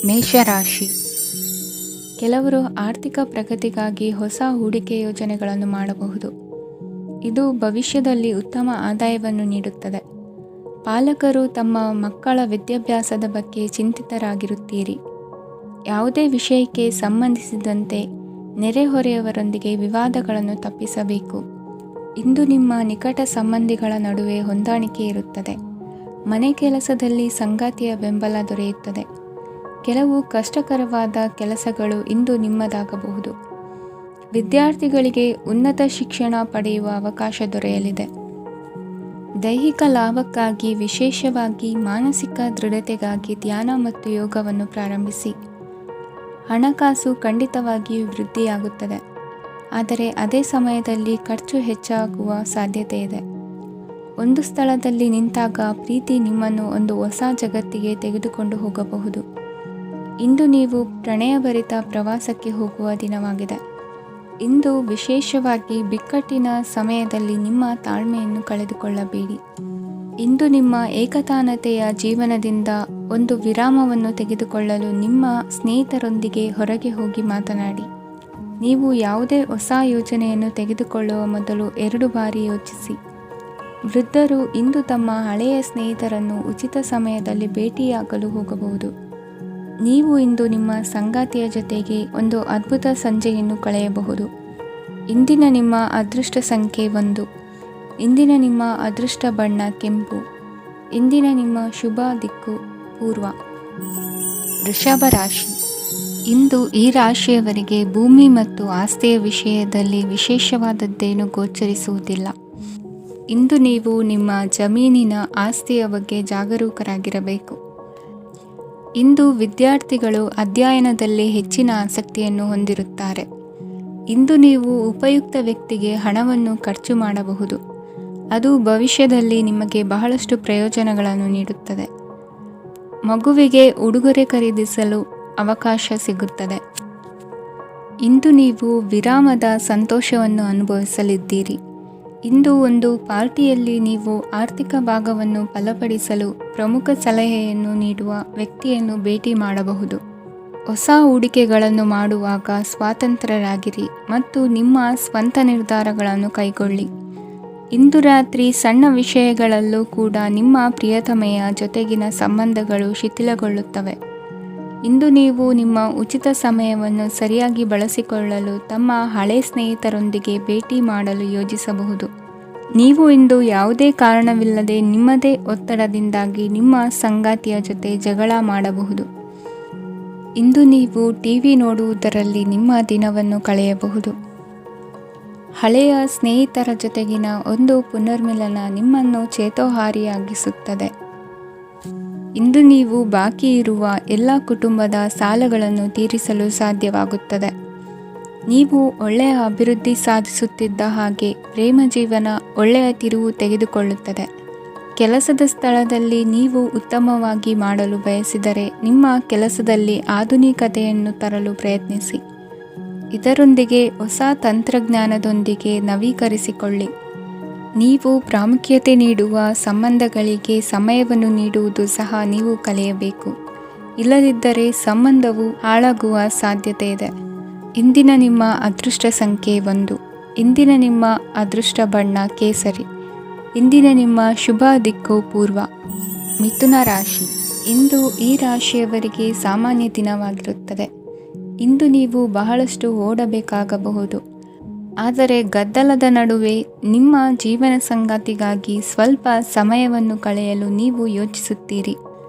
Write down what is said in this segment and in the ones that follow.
ಮೇಷರಾಶಿ. ಕೆಲವರು ಆರ್ಥಿಕ ಪ್ರಗತಿಗಾಗಿ ಹೊಸ ಹೂಡಿಕೆ ಯೋಜನೆಗಳನ್ನು ಮಾಡಬಹುದು. ಇದು ಭವಿಷ್ಯದಲ್ಲಿ ಉತ್ತಮ ಆದಾಯವನ್ನು ನೀಡುತ್ತದೆ. ಪಾಲಕರು ತಮ್ಮ ಮಕ್ಕಳ ವಿದ್ಯಾಭ್ಯಾಸದ ಬಗ್ಗೆ ಚಿಂತಿತರಾಗಿರುತ್ತೀರಿ. ಯಾವುದೇ ವಿಷಯಕ್ಕೆ ಸಂಬಂಧಿಸಿದಂತೆ ನೆರೆಹೊರೆಯವರೊಂದಿಗೆ ವಿವಾದಗಳನ್ನು ತಪ್ಪಿಸಬೇಕು. ಇಂದು ನಿಮ್ಮ ನಿಕಟ ಸಂಬಂಧಿಗಳ ನಡುವೆ ಹೊಂದಾಣಿಕೆ ಇರುತ್ತದೆ. ಮನೆ ಕೆಲಸದಲ್ಲಿ ಸಂಗಾತಿಯ ಬೆಂಬಲ ದೊರೆಯುತ್ತದೆ. ಕೆಲವು ಕಷ್ಟಕರವಾದ ಕೆಲಸಗಳು ಇಂದು ನಿಮ್ಮದಾಗಬಹುದು. ವಿದ್ಯಾರ್ಥಿಗಳಿಗೆ ಉನ್ನತ ಶಿಕ್ಷಣ ಪಡೆಯುವ ಅವಕಾಶ ದೊರೆಯಲಿದೆ. ದೈಹಿಕ ಲಾಭಕ್ಕಾಗಿ, ವಿಶೇಷವಾಗಿ ಮಾನಸಿಕ ದೃಢತೆಗಾಗಿ ಧ್ಯಾನ ಮತ್ತು ಯೋಗವನ್ನು ಪ್ರಾರಂಭಿಸಿ. ಹಣಕಾಸು ಖಂಡಿತವಾಗಿಯೂ ವೃದ್ಧಿಯಾಗುತ್ತದೆ, ಆದರೆ ಅದೇ ಸಮಯದಲ್ಲಿ ಖರ್ಚು ಹೆಚ್ಚಾಗುವ ಸಾಧ್ಯತೆ ಇದೆ. ಒಂದು ಸ್ಥಳದಲ್ಲಿ ನಿಂತಾಗ ಪ್ರೀತಿ ನಿಮ್ಮನ್ನು ಒಂದು ಹೊಸ ಜಗತ್ತಿಗೆ ತೆಗೆದುಕೊಂಡು ಹೋಗಬಹುದು. ಇಂದು ನೀವು ಪ್ರಣಯಭರಿತ ಪ್ರವಾಸಕ್ಕೆ ಹೋಗುವ ದಿನವಾಗಿದೆ. ಇಂದು ವಿಶೇಷವಾಗಿ ಬಿಕ್ಕಟ್ಟಿನ ಸಮಯದಲ್ಲಿ ನಿಮ್ಮ ತಾಳ್ಮೆಯನ್ನು ಕಳೆದುಕೊಳ್ಳಬೇಡಿ. ಇಂದು ನಿಮ್ಮ ಏಕತಾನತೆಯ ಜೀವನದಿಂದ ಒಂದು ವಿರಾಮವನ್ನು ತೆಗೆದುಕೊಳ್ಳಲು ನಿಮ್ಮ ಸ್ನೇಹಿತರೊಂದಿಗೆ ಹೊರಗೆ ಹೋಗಿ ಮಾತನಾಡಿ. ನೀವು ಯಾವುದೇ ಹೊಸ ಯೋಜನೆಯನ್ನು ತೆಗೆದುಕೊಳ್ಳುವ ಮೊದಲು 2 ಬಾರಿ ಯೋಚಿಸಿ. ವೃದ್ಧರು ಇಂದು ತಮ್ಮ ಹಳೆಯ ಸ್ನೇಹಿತರನ್ನು ಉಚಿತ ಸಮಯದಲ್ಲಿ ಭೇಟಿಯಾಗಲು ಹೋಗಬಹುದು. ನೀವು ಇಂದು ನಿಮ್ಮ ಸಂಗಾತಿಯ ಜೊತೆಗೆ ಒಂದು ಅದ್ಭುತ ಸಂಜೆಯನ್ನು ಕಳೆಯಬಹುದು. ಇಂದಿನ ನಿಮ್ಮ ಅದೃಷ್ಟ ಸಂಖ್ಯೆ 1. ಇಂದಿನ ನಿಮ್ಮ ಅದೃಷ್ಟ ಬಣ್ಣ ಕೆಂಪು. ಇಂದಿನ ನಿಮ್ಮ ಶುಭ ದಿಕ್ಕು ಪೂರ್ವ. ವೃಷಭ ರಾಶಿ. ಇಂದು ಈ ರಾಶಿಯವರಿಗೆ ಭೂಮಿ ಮತ್ತು ಆಸ್ತಿಯ ವಿಷಯದಲ್ಲಿ ವಿಶೇಷವಾದದ್ದೇನು ಗೋಚರಿಸುವುದಿಲ್ಲ. ಇಂದು ನೀವು ನಿಮ್ಮ ಜಮೀನಿನ ಆಸ್ತಿಯ ಬಗ್ಗೆ ಜಾಗರೂಕರಾಗಿರಬೇಕು. ಇಂದು ವಿದ್ಯಾರ್ಥಿಗಳು ಅಧ್ಯಯನದಲ್ಲಿ ಹೆಚ್ಚಿನ ಆಸಕ್ತಿಯನ್ನು ಹೊಂದಿರುತ್ತಾರೆ. ಇಂದು ನೀವು ಉಪಯುಕ್ತ ವ್ಯಕ್ತಿಗೆ ಹಣವನ್ನು ಖರ್ಚು ಮಾಡಬಹುದು. ಅದು ಭವಿಷ್ಯದಲ್ಲಿ ನಿಮಗೆ ಬಹಳಷ್ಟು ಪ್ರಯೋಜನಗಳನ್ನು ನೀಡುತ್ತದೆ. ಮಗುವಿಗೆ ಉಡುಗೊರೆ ಖರೀದಿಸಲು ಅವಕಾಶ ಸಿಗುತ್ತದೆ. ಇಂದು ನೀವು ವಿರಾಮದ ಸಂತೋಷವನ್ನು ಅನುಭವಿಸಲಿದ್ದೀರಿ. ಇಂದು ಒಂದು ಪಾರ್ಟಿಯಲ್ಲಿ ನೀವು ಆರ್ಥಿಕ ಭಾಗವನ್ನು ಬಲಪಡಿಸಲು ಪ್ರಮುಖ ಸಲಹೆಯನ್ನು ನೀಡುವ ವ್ಯಕ್ತಿಯನ್ನು ಭೇಟಿ ಮಾಡಬಹುದು. ಹೊಸ ಹೂಡಿಕೆಗಳನ್ನು ಮಾಡುವಾಗ ಸ್ವಾತಂತ್ರ್ಯರಾಗಿರಿ ಮತ್ತು ನಿಮ್ಮ ಸ್ವಂತ ನಿರ್ಧಾರಗಳನ್ನು ಕೈಗೊಳ್ಳಿ. ಇಂದು ರಾತ್ರಿ ಸಣ್ಣ ವಿಷಯಗಳಲ್ಲೂ ಕೂಡ ನಿಮ್ಮ ಪ್ರಿಯತಮೆಯ ಜೊತೆಗಿನ ಸಂಬಂಧಗಳು ಶಿಥಿಲಗೊಳ್ಳುತ್ತವೆ. ಇಂದು ನೀವು ನಿಮ್ಮ ಉಚಿತ ಸಮಯವನ್ನು ಸರಿಯಾಗಿ ಬಳಸಿಕೊಳ್ಳಲು ತಮ್ಮ ಹಳೆ ಸ್ನೇಹಿತರೊಂದಿಗೆ ಭೇಟಿ ಮಾಡಲು ಯೋಜಿಸಬಹುದು. ನೀವು ಇಂದು ಯಾವುದೇ ಕಾರಣವಿಲ್ಲದೆ ನಿಮ್ಮದೇ ಒತ್ತಡದಿಂದಾಗಿ ನಿಮ್ಮ ಸಂಗಾತಿಯ ಜೊತೆ ಜಗಳ ಮಾಡಬಹುದು. ಇಂದು ನೀವು ಟಿವಿ ನೋಡುವುದರಲ್ಲಿ ನಿಮ್ಮ ದಿನವನ್ನು ಕಳೆಯಬಹುದು. ಹಳೆಯ ಸ್ನೇಹಿತರ ಜೊತೆಗಿನ ಒಂದು ಪುನರ್ಮಿಲನ ನಿಮ್ಮನ್ನು ಚೇತೋಹಾರಿಯಾಗಿಸುತ್ತದೆ. ಇಂದು ನೀವು ಬಾಕಿ ಇರುವ ಎಲ್ಲ ಕುಟುಂಬದ ಸಾಲಗಳನ್ನು ತೀರಿಸಲು ಸಾಧ್ಯವಾಗುತ್ತದೆ. ನೀವು ಒಳ್ಳೆಯ ಅಭಿವೃದ್ಧಿ ಸಾಧಿಸುತ್ತಿದ್ದ ಹಾಗೆ ಪ್ರೇಮ ಜೀವನ ಒಳ್ಳೆಯ ತಿರುವು ತೆಗೆದುಕೊಳ್ಳುತ್ತದೆ. ಕೆಲಸದ ಸ್ಥಳದಲ್ಲಿ ನೀವು ಉತ್ತಮವಾಗಿ ಮಾಡಲು ಬಯಸಿದರೆ ನಿಮ್ಮ ಕೆಲಸದಲ್ಲಿ ಆಧುನಿಕತೆಯನ್ನು ತರಲು ಪ್ರಯತ್ನಿಸಿ. ಇದರೊಂದಿಗೆ ಹೊಸ ತಂತ್ರಜ್ಞಾನದೊಂದಿಗೆ ನವೀಕರಿಸಿಕೊಳ್ಳಿ. ನೀವು ಪ್ರಾಮುಖ್ಯತೆ ನೀಡುವ ಸಂಬಂಧಗಳಿಗೆ ಸಮಯವನ್ನು ನೀಡುವುದು ಸಹ ನೀವು ಕಲಿಯಬೇಕು. ಇಲ್ಲದಿದ್ದರೆ ಸಂಬಂಧವು ಹಾಳಾಗುವ ಸಾಧ್ಯತೆ ಇದೆ. ಇಂದಿನ ನಿಮ್ಮ ಅದೃಷ್ಟ ಸಂಖ್ಯೆ 1. ಇಂದಿನ ನಿಮ್ಮ ಅದೃಷ್ಟ ಬಣ್ಣ ಕೇಸರಿ. ಇಂದಿನ ನಿಮ್ಮ ಶುಭ ದಿಕ್ಕು ಪೂರ್ವ. ಮಿಥುನ ರಾಶಿ. ಇಂದು ಈ ರಾಶಿಯವರಿಗೆ ಸಾಮಾನ್ಯ ದಿನವಾಗಿರುತ್ತದೆ. ಇಂದು ನೀವು ಬಹಳಷ್ಟು ಓಡಬೇಕಾಗಬಹುದು. ಆದರೆ ಗದ್ದಲದ ನಡುವೆ ನಿಮ್ಮ ಜೀವನ ಸಂಗಾತಿಗಾಗಿ ಸ್ವಲ್ಪ ಸಮಯವನ್ನು ಕಳೆಯಲು ನೀವು ಯೋಚಿಸುತ್ತೀರಿ.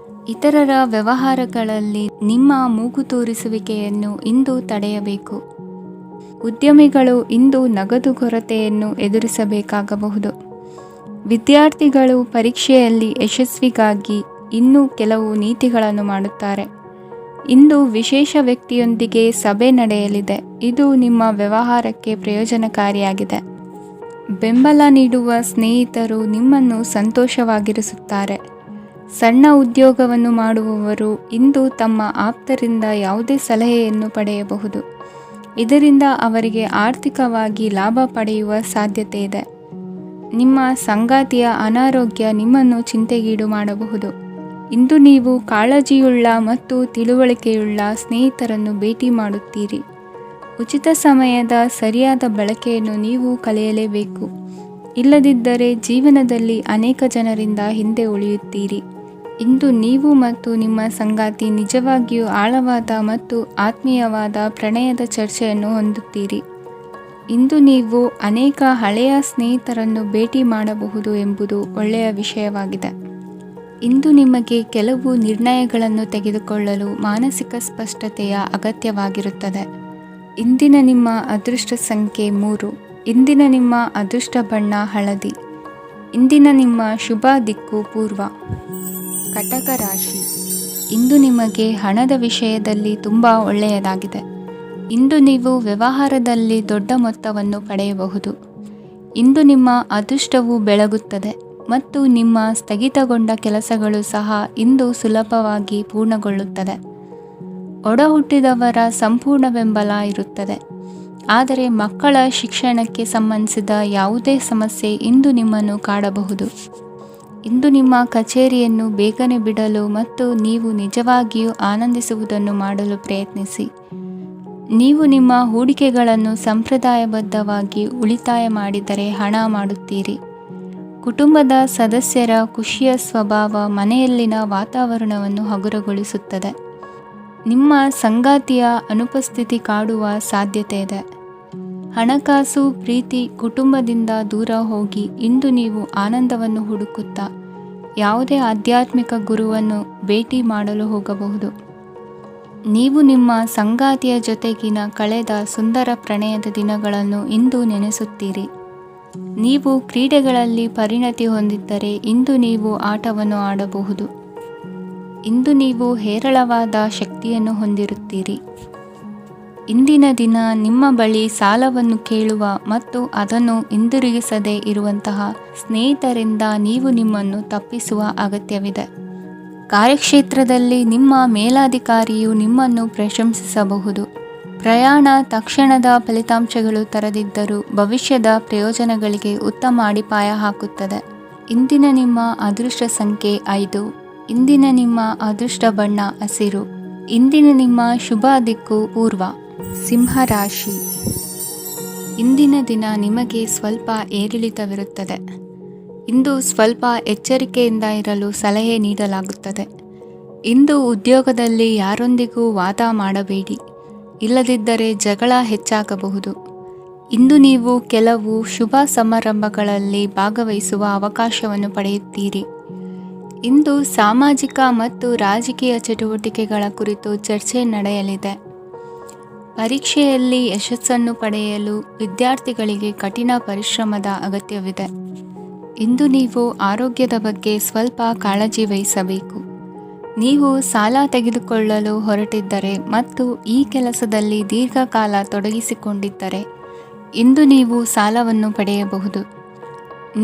ಇತರರ ವ್ಯವಹಾರಗಳಲ್ಲಿ ನಿಮ್ಮ ಮೂಗು ತೂರಿಸುವಿಕೆಯನ್ನು ಇಂದು ತಡೆಯಬೇಕು. ಉದ್ಯಮಿಗಳು ಇಂದು ನಗದು ಕೊರತೆಯನ್ನು ಎದುರಿಸಬೇಕಾಗಬಹುದು. ವಿದ್ಯಾರ್ಥಿಗಳು ಪರೀಕ್ಷೆಯಲ್ಲಿ ಯಶಸ್ವಿಗಾಗಿ ಇನ್ನೂ ಕೆಲವು ನೀತಿಗಳನ್ನು ಮಾಡುತ್ತಾರೆ. ಇಂದು ವಿಶೇಷ ವ್ಯಕ್ತಿಯೊಂದಿಗೆ ಸಭೆ ನಡೆಯಲಿದೆ. ಇದು ನಿಮ್ಮ ವ್ಯವಹಾರಕ್ಕೆ ಪ್ರಯೋಜನಕಾರಿಯಾಗಿದೆ. ಬೆಂಬಲ ನೀಡುವ ಸ್ನೇಹಿತರು ನಿಮ್ಮನ್ನು ಸಂತೋಷವಾಗಿರಿಸುತ್ತಾರೆ. ಸಣ್ಣ ಉದ್ಯೋಗವನ್ನು ಮಾಡುವವರು ಇಂದು ತಮ್ಮ ಆಪ್ತರಿಂದ ಯಾವುದೇ ಸಲಹೆಯನ್ನು ಪಡೆಯಬಹುದು. ಇದರಿಂದ ಅವರಿಗೆ ಆರ್ಥಿಕವಾಗಿ ಲಾಭ ಪಡೆಯುವ ಸಾಧ್ಯತೆ ಇದೆ. ನಿಮ್ಮ ಸಂಗಾತಿಯ ಅನಾರೋಗ್ಯ ನಿಮ್ಮನ್ನು ಚಿಂತೆಗೀಡು ಮಾಡಬಹುದು. ಇಂದು ನೀವು ಕಾಳಜಿಯುಳ್ಳ ಮತ್ತು ತಿಳುವಳಿಕೆಯುಳ್ಳ ಸ್ನೇಹಿತರನ್ನು ಭೇಟಿ ಮಾಡುತ್ತೀರಿ. ಉಚಿತ ಸಮಯದ ಸರಿಯಾದ ಬಳಕೆಯನ್ನು ನೀವು ಕಲಿಯಲೇಬೇಕು. ಇಲ್ಲದಿದ್ದರೆ ಜೀವನದಲ್ಲಿ ಅನೇಕ ಜನರಿಂದ ಹಿಂದೆ ಉಳಿಯುತ್ತೀರಿ. ಇಂದು ನೀವು ಮತ್ತು ನಿಮ್ಮ ಸಂಗಾತಿ ನಿಜವಾಗಿಯೂ ಆಳವಾದ ಮತ್ತು ಆತ್ಮೀಯವಾದ ಪ್ರಣಯದ ಚರ್ಚೆಯನ್ನು ಹೊಂದುತ್ತೀರಿ. ಇಂದು ನೀವು ಅನೇಕ ಹಳೆಯ ಸ್ನೇಹಿತರನ್ನು ಭೇಟಿ ಮಾಡಬಹುದು ಎಂಬುದು ಒಳ್ಳೆಯ ವಿಷಯವಾಗಿದೆ. ಇಂದು ನಿಮಗೆ ಕೆಲವು ನಿರ್ಣಯಗಳನ್ನು ತೆಗೆದುಕೊಳ್ಳಲು ಮಾನಸಿಕ ಸ್ಪಷ್ಟತೆಯ ಅಗತ್ಯವಾಗಿರುತ್ತದೆ. ಇಂದಿನ ನಿಮ್ಮ ಅದೃಷ್ಟ ಸಂಖ್ಯೆ 3. ಇಂದಿನ ನಿಮ್ಮ ಅದೃಷ್ಟ ಬಣ್ಣ ಹಳದಿ. ಇಂದಿನ ನಿಮ್ಮ ಶುಭ ದಿಕ್ಕು ಪೂರ್ವ. ಕಟಕ ರಾಶಿ. ಇಂದು ನಿಮಗೆ ಹಣದ ವಿಷಯದಲ್ಲಿ ತುಂಬ ಒಳ್ಳೆಯದಾಗಿದೆ. ಇಂದು ನೀವು ವ್ಯವಹಾರದಲ್ಲಿ ದೊಡ್ಡ ಮೊತ್ತವನ್ನು ಪಡೆಯಬಹುದು. ಇಂದು ನಿಮ್ಮ ಅದೃಷ್ಟವು ಬೆಳಗುತ್ತದೆ ಮತ್ತು ನಿಮ್ಮ ಸ್ಥಗಿತಗೊಂಡ ಕೆಲಸಗಳು ಸಹ ಇಂದು ಸುಲಭವಾಗಿ ಪೂರ್ಣಗೊಳ್ಳುತ್ತದೆ. ಒಡಹುಟ್ಟಿದವರ ಸಂಪೂರ್ಣ ಬೆಂಬಲ ಇರುತ್ತದೆ. ಆದರೆ ಮಕ್ಕಳ ಶಿಕ್ಷಣಕ್ಕೆ ಸಂಬಂಧಿಸಿದ ಯಾವುದೇ ಸಮಸ್ಯೆ ಇಂದು ನಿಮ್ಮನ್ನು ಕಾಡಬಹುದು. ಇಂದು ನಿಮ್ಮ ಕಚೇರಿಯನ್ನು ಬೇಗನೆ ಬಿಡಲು ಮತ್ತು ನೀವು ನಿಜವಾಗಿಯೂ ಆನಂದಿಸುವುದನ್ನು ಮಾಡಲು ಪ್ರಯತ್ನಿಸಿ. ನೀವು ನಿಮ್ಮ ಹೂಡಿಕೆಗಳನ್ನು ಸಂಪ್ರದಾಯಬದ್ಧವಾಗಿ ಉಳಿತಾಯ ಮಾಡಿದರೆ ಹಣ ಮಾಡುತ್ತೀರಿ. ಕುಟುಂಬದ ಸದಸ್ಯರ ಖುಷಿಯ ಸ್ವಭಾವ ಮನೆಯಲ್ಲಿನ ವಾತಾವರಣವನ್ನು ಹಗುರಗೊಳಿಸುತ್ತದೆ. ನಿಮ್ಮ ಸಂಗಾತಿಯ ಅನುಪಸ್ಥಿತಿ ಕಾಡುವ ಸಾಧ್ಯತೆ ಇದೆ. ಹಣಕಾಸು, ಪ್ರೀತಿ, ಕುಟುಂಬದಿಂದ ದೂರ ಹೋಗಿ ಇಂದು ನೀವು ಆನಂದವನ್ನು ಹುಡುಕುತ್ತಾ ಯಾವುದೇ ಆಧ್ಯಾತ್ಮಿಕ ಗುರುವನ್ನು ಭೇಟಿ ಮಾಡಲು ಹೋಗಬಹುದು. ನೀವು ನಿಮ್ಮ ಸಂಗಾತಿಯ ಜೊತೆಗಿನ ಕಳೆದ ಸುಂದರ ಪ್ರಣಯದ ದಿನಗಳನ್ನು ಇಂದು ನೆನೆಸುತ್ತೀರಿ. ನೀವು ಕ್ರೀಡೆಗಳಲ್ಲಿ ಪರಿಣತಿ ಹೊಂದಿದ್ದರೆ ಇಂದು ನೀವು ಆಟವನ್ನು ಆಡಬಹುದು. ಇಂದು ನೀವು ಹೇರಳವಾದ ಶಕ್ತಿಯನ್ನು ಹೊಂದಿರುತ್ತೀರಿ. ಇಂದಿನ ದಿನ ನಿಮ್ಮ ಬಳಿ ಸಾಲವನ್ನು ಕೇಳುವ ಮತ್ತು ಅದನ್ನು ಹಿಂದಿರುಗಿಸದೇ ಇರುವಂತಹ ಸ್ನೇಹಿತರಿಂದ ನೀವು ನಿಮ್ಮನ್ನು ತಪ್ಪಿಸುವ ಅಗತ್ಯವಿದೆ. ಕಾರ್ಯಕ್ಷೇತ್ರದಲ್ಲಿ ನಿಮ್ಮ ಮೇಲಾಧಿಕಾರಿಯು ನಿಮ್ಮನ್ನು ಪ್ರಶಂಸಿಸಬಹುದು. ಪ್ರಯಾಣ ತಕ್ಷಣದ ಫಲಿತಾಂಶಗಳು ತರದಿದ್ದರೂ ಭವಿಷ್ಯದ ಪ್ರಯೋಜನಗಳಿಗೆ ಉತ್ತಮ ಅಡಿಪಾಯ ಹಾಕುತ್ತದೆ. ಇಂದಿನ ನಿಮ್ಮ ಅದೃಷ್ಟ ಸಂಖ್ಯೆ 5. ಇಂದಿನ ನಿಮ್ಮ ಅದೃಷ್ಟ ಬಣ್ಣ ಹಸಿರು. ಇಂದಿನ ನಿಮ್ಮ ಶುಭ ದಿಕ್ಕು ಪೂರ್ವ. ಸಿಂಹ ರಾಶಿ. ಇಂದಿನ ದಿನ ನಿಮಗೆ ಸ್ವಲ್ಪ ಏರಿಳಿತವಿರುತ್ತದೆ. ಇಂದು ಸ್ವಲ್ಪ ಎಚ್ಚರಿಕೆಯಿಂದ ಇರಲು ಸಲಹೆ ನೀಡಲಾಗುತ್ತದೆ. ಇಂದು ಉದ್ಯೋಗದಲ್ಲಿ ಯಾರೊಂದಿಗೂ ವಾದ ಮಾಡಬೇಡಿ, ಇಲ್ಲದಿದ್ದರೆ ಜಗಳ ಹೆಚ್ಚಾಗಬಹುದು. ಇಂದು ನೀವು ಕೆಲವು ಶುಭ ಸಮಾರಂಭಗಳಲ್ಲಿ ಭಾಗವಹಿಸುವ ಅವಕಾಶವನ್ನು ಪಡೆಯುತ್ತೀರಿ. ಇಂದು ಸಾಮಾಜಿಕ ಮತ್ತು ರಾಜಕೀಯ ಚಟುವಟಿಕೆಗಳ ಕುರಿತು ಚರ್ಚೆ ನಡೆಯಲಿದೆ. ಪರೀಕ್ಷೆಯಲ್ಲಿ ಯಶಸ್ಸನ್ನು ಪಡೆಯಲು ವಿದ್ಯಾರ್ಥಿಗಳಿಗೆ ಕಠಿಣ ಪರಿಶ್ರಮದ ಅಗತ್ಯವಿದೆ. ಇಂದು ನೀವು ಆರೋಗ್ಯದ ಬಗ್ಗೆ ಸ್ವಲ್ಪ ಕಾಳಜಿ ವಹಿಸಬೇಕು. ನೀವು ಸಾಲ ತೆಗೆದುಕೊಳ್ಳಲು ಹೊರಟಿದ್ದರೆ ಮತ್ತು ಈ ಕೆಲಸದಲ್ಲಿ ದೀರ್ಘಕಾಲ ತೊಡಗಿಸಿಕೊಂಡಿದ್ದರೆ ಇಂದು ನೀವು ಸಾಲವನ್ನು ಪಡೆಯಬಹುದು.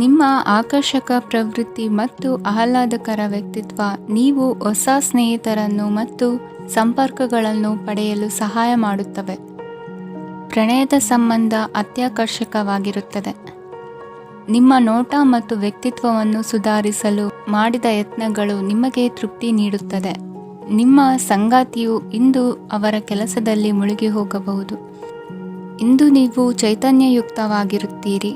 ನಿಮ್ಮ ಆಕರ್ಷಕ ಪ್ರವೃತ್ತಿ ಮತ್ತು ಆಹ್ಲಾದಕರ ವ್ಯಕ್ತಿತ್ವ ನೀವು ಹೊಸ ಸ್ನೇಹಿತರನ್ನು ಮತ್ತು ಸಂಪರ್ಕಗಳನ್ನು ಪಡೆಯಲು ಸಹಾಯ ಮಾಡುತ್ತವೆ. ಪ್ರಣಯದ ಸಂಬಂಧ ಅತ್ಯಾಕರ್ಷಕವಾಗಿರುತ್ತದೆ. ನಿಮ್ಮ ನೋಟ ಮತ್ತು ವ್ಯಕ್ತಿತ್ವವನ್ನು ಸುಧಾರಿಸಲು ಮಾಡಿದ ಯತ್ನಗಳು ನಿಮಗೆ ತೃಪ್ತಿ ನೀಡುತ್ತದೆ. ನಿಮ್ಮ ಸಂಗಾತಿಯು ಇಂದು ಅವರ ಕೆಲಸದಲ್ಲಿ ಮುಳುಗಿ ಹೋಗಬಹುದು. ಇಂದು ನೀವು ಚೈತನ್ಯಯುಕ್ತವಾಗಿರುತ್ತೀರಿ.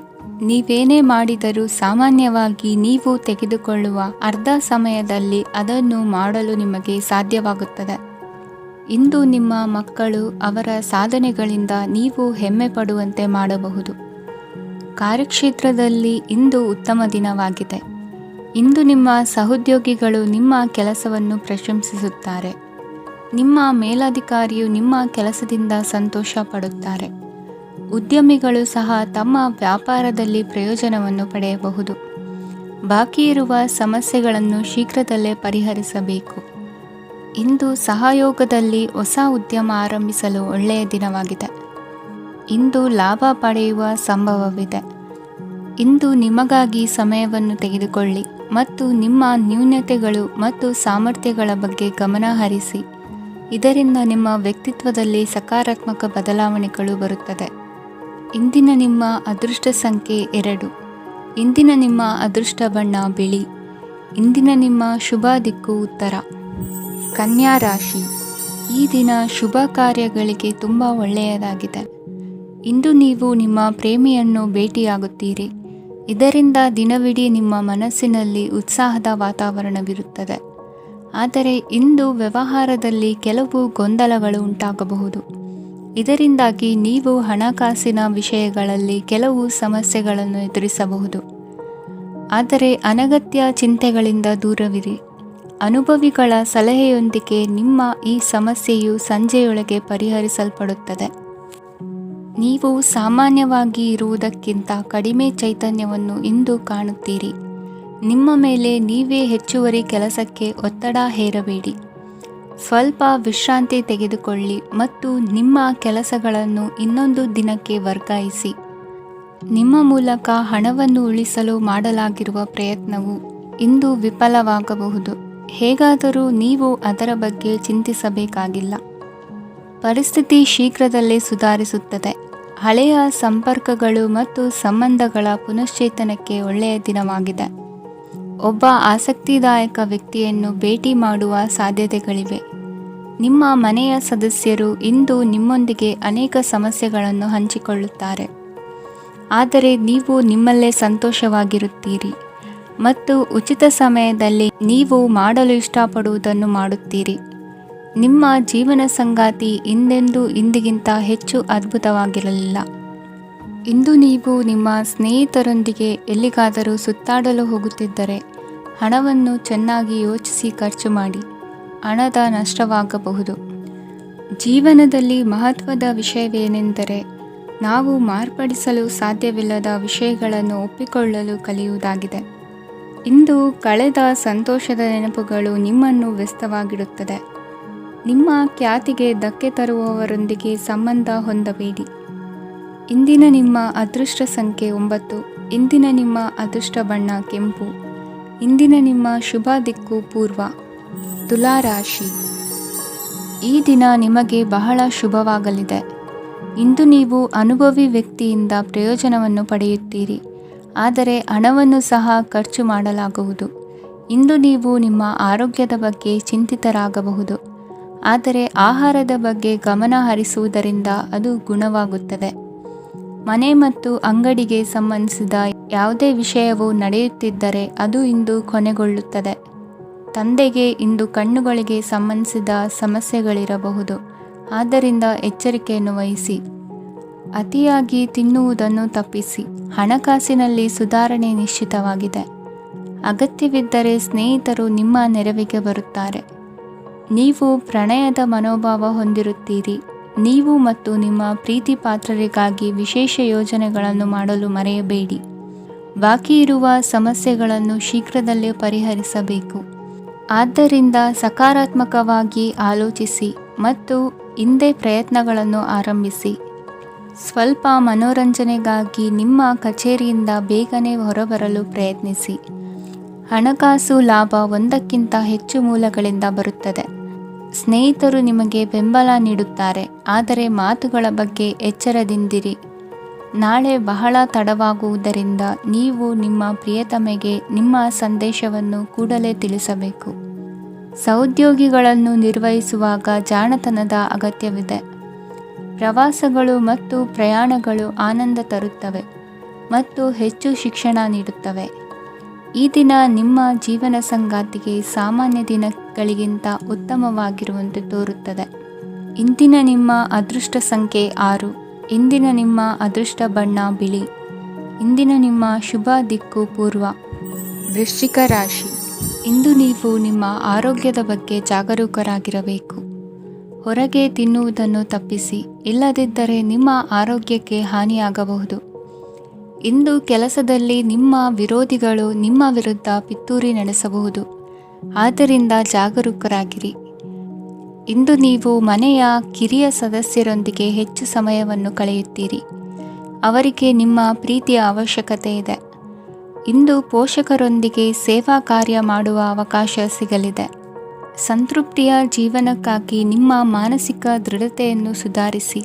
ನೀವೇನೇ ಮಾಡಿದರೂ ಸಾಮಾನ್ಯವಾಗಿ ನೀವು ತೆಗೆದುಕೊಳ್ಳುವ ಅರ್ಧ ಸಮಯದಲ್ಲಿ ಅದನ್ನು ಮಾಡಲು ನಿಮಗೆ ಸಾಧ್ಯವಾಗುತ್ತದೆ. ಇಂದು ನಿಮ್ಮ ಮಕ್ಕಳು ಅವರ ಸಾಧನೆಗಳಿಂದ ನೀವು ಹೆಮ್ಮೆ ಪಡುವಂತೆ ಮಾಡಬಹುದು. ಕಾರ್ಯಕ್ಷೇತ್ರದಲ್ಲಿ ಇಂದು ಉತ್ತಮ ದಿನವಾಗಿದೆ. ಇಂದು ನಿಮ್ಮ ಸಹೋದ್ಯೋಗಿಗಳು ನಿಮ್ಮ ಕೆಲಸವನ್ನು ಪ್ರಶಂಸಿಸುತ್ತಾರೆ. ನಿಮ್ಮ ಮೇಲಧಿಕಾರಿಯು ನಿಮ್ಮ ಕೆಲಸದಿಂದ ಸಂತೋಷ ಪಡುತ್ತಾರೆ. ಉದ್ಯಮಿಗಳು ಸಹ ತಮ್ಮ ವ್ಯಾಪಾರದಲ್ಲಿ ಪ್ರಯೋಜನವನ್ನು ಪಡೆಯಬಹುದು. ಬಾಕಿ ಇರುವ ಸಮಸ್ಯೆಗಳನ್ನು ಶೀಘ್ರದಲ್ಲೇ ಪರಿಹರಿಸಬೇಕು. ಇಂದು ಸಹಯೋಗದಲ್ಲಿ ಹೊಸ ಉದ್ಯಮ ಆರಂಭಿಸಲು ಒಳ್ಳೆಯ ದಿನವಾಗಿದೆ. ಇಂದು ಲಾಭ ಪಡೆಯುವ ಸಂಭವವಿದೆ. ಇಂದು ನಿಮಗಾಗಿ ಸಮಯವನ್ನು ತೆಗೆದುಕೊಳ್ಳಿ ಮತ್ತು ನಿಮ್ಮ ನ್ಯೂನತೆಗಳು ಮತ್ತು ಸಾಮರ್ಥ್ಯಗಳ ಬಗ್ಗೆ ಗಮನ ಹರಿಸಿ. ಇದರಿಂದ ನಿಮ್ಮ ವ್ಯಕ್ತಿತ್ವದಲ್ಲಿ ಸಕಾರಾತ್ಮಕ ಬದಲಾವಣೆಗಳು ಬರುತ್ತದೆ. ಇಂದಿನ ನಿಮ್ಮ ಅದೃಷ್ಟ ಸಂಖ್ಯೆ 2. ಇಂದಿನ ನಿಮ್ಮ ಅದೃಷ್ಟ ಬಣ್ಣ ಬಿಳಿ. ಇಂದಿನ ನಿಮ್ಮ ಶುಭ ದಿಕ್ಕು ಉತ್ತರ. ಕನ್ಯಾ ರಾಶಿ, ಈ ದಿನ ಶುಭ ಕಾರ್ಯಗಳಿಗೆ ತುಂಬ ಒಳ್ಳೆಯದಾಗಿದೆ. ಇಂದು ನೀವು ನಿಮ್ಮ ಪ್ರೇಮಿಯನ್ನು ಭೇಟಿಯಾಗುತ್ತೀರಿ. ಇದರಿಂದ ದಿನವಿಡೀ ನಿಮ್ಮ ಮನಸ್ಸಿನಲ್ಲಿ ಉತ್ಸಾಹದ ವಾತಾವರಣವಿರುತ್ತದೆ. ಆದರೆ ಇಂದು ವ್ಯವಹಾರದಲ್ಲಿ ಕೆಲವು ಗೊಂದಲಗಳು ಉಂಟಾಗಬಹುದು. ಇದರಿಂದಾಗಿ ನೀವು ಹಣಕಾಸಿನ ವಿಷಯಗಳಲ್ಲಿ ಕೆಲವು ಸಮಸ್ಯೆಗಳನ್ನು ಎದುರಿಸಬಹುದು. ಆದರೆ ಅನಗತ್ಯ ಚಿಂತೆಗಳಿಂದ ದೂರವಿರಿ. ಅನುಭವಿಗಳ ಸಲಹೆಯೊಂದಿಗೆ ನಿಮ್ಮ ಈ ಸಮಸ್ಯೆಯು ಸಂಜೆಯೊಳಗೆ ಪರಿಹರಿಸಲ್ಪಡುತ್ತದೆ. ನೀವು ಸಾಮಾನ್ಯವಾಗಿ ಇರುವುದಕ್ಕಿಂತ ಕಡಿಮೆ ಚೈತನ್ಯವನ್ನು ಇಂದು ಕಾಣುತ್ತೀರಿ. ನಿಮ್ಮ ಮೇಲೆ ನೀವೇ ಹೆಚ್ಚುವರಿ ಕೆಲಸಕ್ಕೆ ಒತ್ತಡ ಹೇರಬೇಡಿ. ಸ್ವಲ್ಪ ವಿಶ್ರಾಂತಿ ತೆಗೆದುಕೊಳ್ಳಿ ಮತ್ತು ನಿಮ್ಮ ಕೆಲಸಗಳನ್ನು ಇನ್ನೊಂದು ದಿನಕ್ಕೆ ವರ್ಗಾಯಿಸಿ. ನಿಮ್ಮ ಮೂಲಕ ಹಣವನ್ನು ಉಳಿಸಲು ಮಾಡಲಾಗಿರುವ ಪ್ರಯತ್ನವು ಇಂದು ವಿಫಲವಾಗಬಹುದು. ಹೇಗಾದರೂ ನೀವು ಅದರ ಬಗ್ಗೆ ಚಿಂತಿಸಬೇಕಾಗಿಲ್ಲ. ಪರಿಸ್ಥಿತಿ ಶೀಘ್ರದಲ್ಲೇ ಸುಧಾರಿಸುತ್ತದೆ. ಹಳೆಯ ಸಂಪರ್ಕಗಳು ಮತ್ತು ಸಂಬಂಧಗಳ ಪುನಶ್ಚೇತನಕ್ಕೆ ಒಳ್ಳೆಯ ದಿನವಾಗಿದೆ. ಒಬ್ಬ ಆಸಕ್ತಿದಾಯಕ ವ್ಯಕ್ತಿಯನ್ನು ಭೇಟಿ ಮಾಡುವ ಸಾಧ್ಯತೆಗಳಿವೆ. ನಿಮ್ಮ ಮನೆಯ ಸದಸ್ಯರು ಇಂದು ನಿಮ್ಮೊಂದಿಗೆ ಅನೇಕ ಸಮಸ್ಯೆಗಳನ್ನು ಹಂಚಿಕೊಳ್ಳುತ್ತಾರೆ. ಆದರೆ ನೀವು ನಿಮ್ಮಲ್ಲೇ ಸಂತೋಷವಾಗಿರುತ್ತೀರಿ ಮತ್ತು ಉಚಿತ ಸಮಯದಲ್ಲಿ ನೀವು ಮಾಡಲು ಇಷ್ಟಪಡುವುದನ್ನು ಮಾಡುತ್ತೀರಿ. ನಿಮ್ಮ ಜೀವನ ಸಂಗಾತಿ ಇಂದೆಂದೂ ಇಂದಿಗಿಂತ ಹೆಚ್ಚು ಅದ್ಭುತವಾಗಿರಲಿಲ್ಲ. ಇಂದು ನೀವು ನಿಮ್ಮ ಸ್ನೇಹಿತರೊಂದಿಗೆ ಎಲ್ಲಿಗಾದರೂ ಸುತ್ತಾಡಲು ಹೋಗುತ್ತಿದ್ದರೆ ಹಣವನ್ನು ಚೆನ್ನಾಗಿ ಯೋಚಿಸಿ ಖರ್ಚು ಮಾಡಿ. ಹಣದ ನಷ್ಟವಾಗಬಹುದು. ಜೀವನದಲ್ಲಿ ಮಹತ್ವದ ವಿಷಯವೇನೆಂದರೆ ನಾವು ಮಾರ್ಪಡಿಸಲು ಸಾಧ್ಯವಿಲ್ಲದ ವಿಷಯಗಳನ್ನು ಒಪ್ಪಿಕೊಳ್ಳಲು ಕಲಿಯುವುದಾಗಿದೆ. ಇಂದು ಕಳೆದ ಸಂತೋಷದ ನೆನಪುಗಳು ನಿಮ್ಮನ್ನು ವ್ಯಸ್ತವಾಗಿಡುತ್ತದೆ. ನಿಮ್ಮ ಖ್ಯಾತಿಗೆ ಧಕ್ಕೆ ತರುವವರೊಂದಿಗೆ ಸಂಬಂಧ ಹೊಂದಬೇಡಿ. ಇಂದಿನ ನಿಮ್ಮ ಅದೃಷ್ಟ ಸಂಖ್ಯೆ 9. ಇಂದಿನ ನಿಮ್ಮ ಅದೃಷ್ಟ ಬಣ್ಣ ಕೆಂಪು. ಇಂದಿನ ನಿಮ್ಮ ಶುಭ ದಿಕ್ಕು ಪೂರ್ವ. ತುಲಾ ರಾಶಿ, ಈ ದಿನ ನಿಮಗೆ ಬಹಳ ಶುಭವಾಗಲಿದೆ. ಇಂದು ನೀವು ಅನುಭವಿ ವ್ಯಕ್ತಿಯಿಂದ ಪ್ರಯೋಜನವನ್ನು ಪಡೆಯುತ್ತೀರಿ. ಆದರೆ ಹಣವನ್ನು ಸಹ ಖರ್ಚು ಮಾಡಲಾಗುವುದು. ಇಂದು ನೀವು ನಿಮ್ಮ ಆರೋಗ್ಯದ ಬಗ್ಗೆ ಚಿಂತಿತರಾಗಬಹುದು. ಆದರೆ ಆಹಾರದ ಬಗ್ಗೆ ಗಮನ ಹರಿಸುವುದರಿಂದ ಅದು ಗುಣವಾಗುತ್ತದೆ. ಮನೆ ಮತ್ತು ಅಂಗಡಿಗೆ ಸಂಬಂಧಿಸಿದ ಯಾವುದೇ ವಿಷಯವು ನಡೆಯುತ್ತಿದ್ದರೆ ಅದು ಇಂದು ಕೊನೆಗೊಳ್ಳುತ್ತದೆ. ತಂದೆಗೆ ಇಂದು ಕಣ್ಣುಗಳಿಗೆ ಸಂಬಂಧಿಸಿದ ಸಮಸ್ಯೆಗಳಿರಬಹುದು. ಆದ್ದರಿಂದ ಎಚ್ಚರಿಕೆಯನ್ನು ವಹಿಸಿ. ಅತಿಯಾಗಿ ತಿನ್ನುವುದನ್ನು ತಪ್ಪಿಸಿ. ಹಣಕಾಸಿನಲ್ಲಿ ಸುಧಾರಣೆ ನಿಶ್ಚಿತವಾಗಿದೆ. ಅಗತ್ಯವಿದ್ದರೆ ಸ್ನೇಹಿತರು ನಿಮ್ಮ ನೆರವಿಗೆ ಬರುತ್ತಾರೆ. ನೀವು ಪ್ರಣಯದ ಮನೋಭಾವ ಹೊಂದಿರುತ್ತೀರಿ. ನೀವು ಮತ್ತು ನಿಮ್ಮ ಪ್ರೀತಿ ಪಾತ್ರರಿಗಾಗಿ ವಿಶೇಷ ಯೋಜನೆಗಳನ್ನು ಮಾಡಲು ಮರೆಯಬೇಡಿ. ಬಾಕಿ ಇರುವ ಸಮಸ್ಯೆಗಳನ್ನು ಶೀಘ್ರದಲ್ಲೇ ಪರಿಹರಿಸಬೇಕು. ಆದ್ದರಿಂದ ಸಕಾರಾತ್ಮಕವಾಗಿ ಆಲೋಚಿಸಿ ಮತ್ತು ಇಂದೇ ಪ್ರಯತ್ನಗಳನ್ನು ಆರಂಭಿಸಿ. ಸ್ವಲ್ಪ ಮನೋರಂಜನೆಗಾಗಿ ನಿಮ್ಮ ಕಚೇರಿಯಿಂದ ಬೇಗನೆ ಹೊರಬರಲು ಪ್ರಯತ್ನಿಸಿ. ಹಣಕಾಸು ಲಾಭ ಒಂದಕ್ಕಿಂತ ಹೆಚ್ಚು ಮೂಲಗಳಿಂದ ಬರುತ್ತದೆ. ಸ್ನೇಹಿತರು ನಿಮಗೆ ಬೆಂಬಲ ನೀಡುತ್ತಾರೆ. ಆದರೆ ಮಾತುಗಳ ಬಗ್ಗೆ ಎಚ್ಚರದಿಂದಿರಿ. ನಾಳೆ ಬಹಳ ತಡವಾಗುವುದರಿಂದ ನೀವು ನಿಮ್ಮ ಪ್ರಿಯತಮೆಗೆ ನಿಮ್ಮ ಸಂದೇಶವನ್ನು ಕೂಡಲೇ ತಿಳಿಸಬೇಕು. ಸಹೋದ್ಯೋಗಿಗಳನ್ನು ನಿರ್ವಹಿಸುವಾಗ ಜಾಣತನದ ಅಗತ್ಯವಿದೆ. ಪ್ರವಾಸಗಳು ಮತ್ತು ಪ್ರಯಾಣಗಳು ಆನಂದ ತರುತ್ತವೆ ಮತ್ತು ಹೆಚ್ಚು ಶಿಕ್ಷಣ ನೀಡುತ್ತವೆ. ಈ ದಿನ ನಿಮ್ಮ ಜೀವನ ಸಂಗಾತಿಗೆ ಸಾಮಾನ್ಯ ದಿನಗಳಿಗಿಂತ ಉತ್ತಮವಾಗಿರುವಂತೆ ತೋರುತ್ತದೆ. ಇಂದಿನ ನಿಮ್ಮ ಅದೃಷ್ಟ ಸಂಖ್ಯೆ 6. ಇಂದಿನ ನಿಮ್ಮ ಅದೃಷ್ಟ ಬಣ್ಣ ಬಿಳಿ. ಇಂದಿನ ನಿಮ್ಮ ಶುಭ ದಿಕ್ಕು ಪೂರ್ವ. ವೃಶ್ಚಿಕ ರಾಶಿ, ಇಂದು ನೀವು ನಿಮ್ಮ ಆರೋಗ್ಯದ ಬಗ್ಗೆ ಜಾಗರೂಕರಾಗಿರಬೇಕು. ಹೊರಗೆ ತಿನ್ನುವುದನ್ನು ತಪ್ಪಿಸಿ. ಇಲ್ಲದಿದ್ದರೆ ನಿಮ್ಮ ಆರೋಗ್ಯಕ್ಕೆ ಹಾನಿಯಾಗಬಹುದು. ಇಂದು ಕೆಲಸದಲ್ಲಿ ನಿಮ್ಮ ವಿರೋಧಿಗಳು ನಿಮ್ಮ ವಿರುದ್ಧ ಪಿತೂರಿ ನಡೆಸಬಹುದು. ಆದ್ದರಿಂದ ಜಾಗರೂಕರಾಗಿರಿ. ಇಂದು ನೀವು ಮನೆಯ ಕಿರಿಯ ಸದಸ್ಯರೊಂದಿಗೆ ಹೆಚ್ಚು ಸಮಯವನ್ನು ಕಳೆಯುತ್ತೀರಿ. ಅವರಿಗೆ ನಿಮ್ಮ ಪ್ರೀತಿಯ ಅವಶ್ಯಕತೆ ಇದೆ. ಇಂದು ಪೋಷಕರೊಂದಿಗೆ ಸೇವಾ ಕಾರ್ಯ ಮಾಡುವ ಅವಕಾಶ ಸಿಗಲಿದೆ. ಸಂತೃಪ್ತಿಯ ಜೀವನಕ್ಕಾಗಿ ನಿಮ್ಮ ಮಾನಸಿಕ ದೃಢತೆಯನ್ನು ಸುಧಾರಿಸಿ.